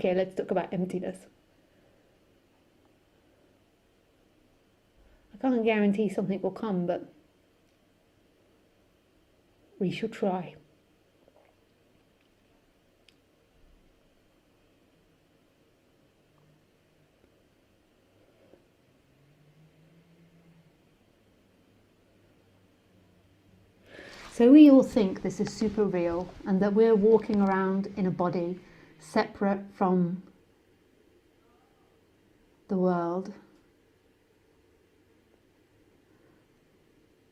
Okay, let's talk about emptiness. I can't guarantee something will come, but we should try. So we all think this is super real and that we're walking around in a body separate from the world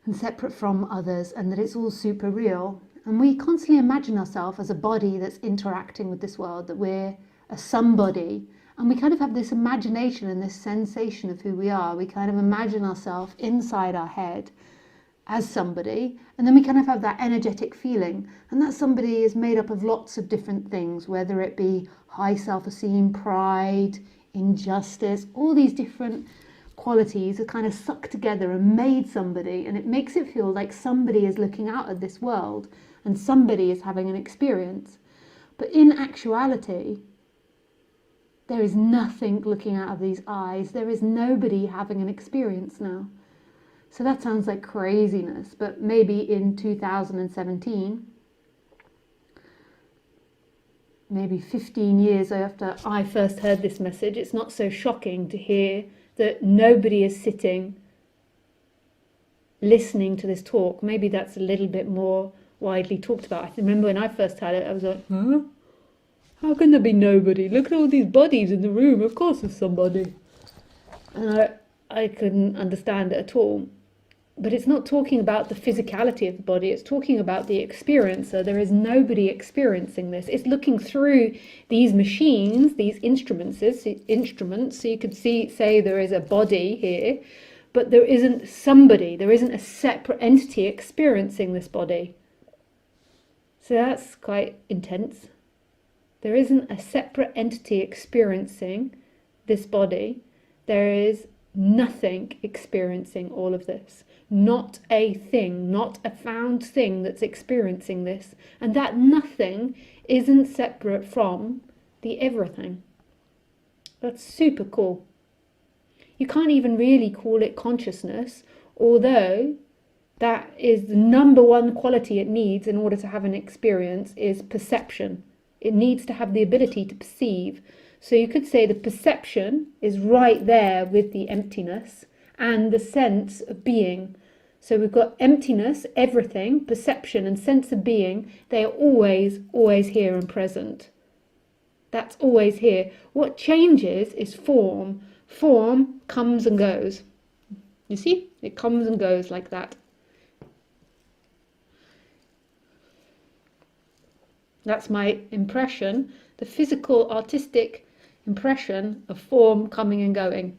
and separate from others, and that it's all super real. And we constantly imagine ourselves as a body that's interacting with this world, that we're a somebody. And we kind of have this imagination and this sensation of who we are. We kind of imagine ourselves inside our head as somebody, and then we kind of have that energetic feeling, and that somebody is made up of lots of different things, whether it be high self-esteem, pride, injustice, all these different qualities are kind of sucked together and made somebody, and it makes it feel like somebody is looking out at this world and somebody is having an experience. But in actuality, there is nothing looking out of these eyes. There is nobody having an experience now. So that sounds like craziness, but maybe in 2017, maybe 15 years after I first heard this message, it's not so shocking to hear that nobody is sitting listening to this talk. Maybe that's a little bit more widely talked about. I remember when I first had it, I was like, huh? How can there be nobody? Look at all these bodies in the room. Of course there's somebody. And I couldn't understand it at all. But it's not talking about the physicality of the body, it's talking about the experiencer. There is nobody experiencing this. It's looking through these machines, these instruments, so you could say there is a body here, but there isn't somebody, there isn't a separate entity experiencing this body. So that's quite intense. There isn't a separate entity experiencing this body. There is nothing experiencing all of this. Not a thing, not a found thing that's experiencing this. And that nothing isn't separate from the everything. That's super cool. You can't even really call it consciousness, although that is the number one quality it needs in order to have an experience is perception. It needs to have the ability to perceive. So you could say the perception is right there with the emptiness and the sense of being. So we've got emptiness, everything, perception and sense of being. They are always, always here and present. That's always here. What changes is form. Form comes and goes. You see? It comes and goes like that. That's my impression, the physical, artistic impression of form coming and going.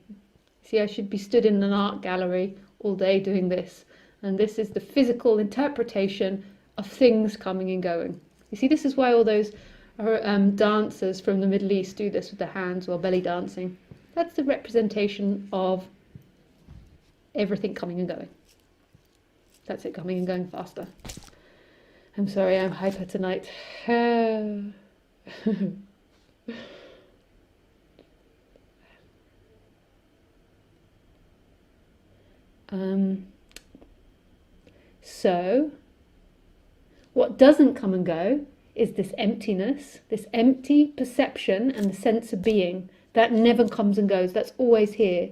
See, I should be stood in an art gallery all day doing this. And this is the physical interpretation of things coming and going. You see, this is why all those dancers from the Middle East do this with their hands while belly dancing. That's the representation of everything coming and going. That's it, coming and going faster. I'm sorry, I'm hyper tonight. So, what doesn't come and go is this emptiness, this empty perception and the sense of being. That never comes and goes, that's always here.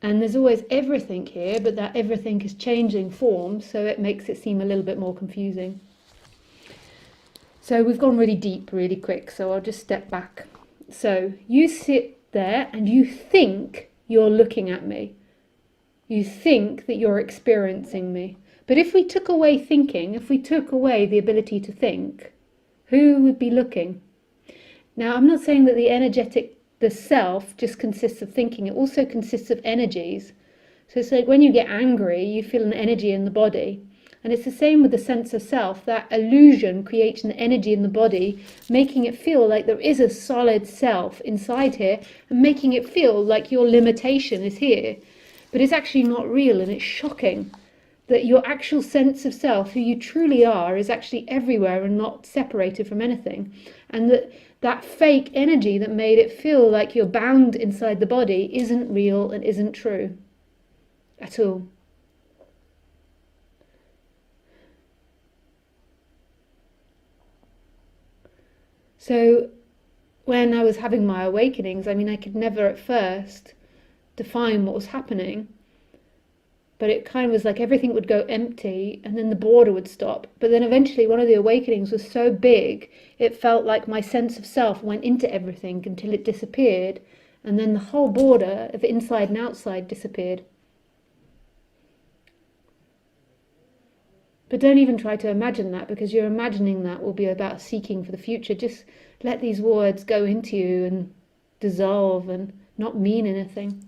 And there's always everything here, but that everything is changing form, so it makes it seem a little bit more confusing. So we've gone really deep, really quick, so I'll just step back. So you sit there and you think you're looking at me. You think that you're experiencing me. But if we took away thinking, if we took away the ability to think, who would be looking? Now, I'm not saying that the self just consists of thinking. It also consists of energies. So it's like when you get angry, you feel an energy in the body. And it's the same with the sense of self. That illusion creates an energy in the body, making it feel like there is a solid self inside here, and making it feel like your limitation is here. But it's actually not real, and it's shocking that your actual sense of self, who you truly are, is actually everywhere and not separated from anything. And that fake energy that made it feel like you're bound inside the body isn't real and isn't true at all. So when I was having my awakenings, I mean, I could never at first define what was happening. But it kind of was like everything would go empty and then the border would stop. But then eventually one of the awakenings was so big, it felt like my sense of self went into everything until it disappeared. And then the whole border of inside and outside disappeared. But don't even try to imagine that, because your imagining that will be about seeking for the future. Just let these words go into you and dissolve and not mean anything.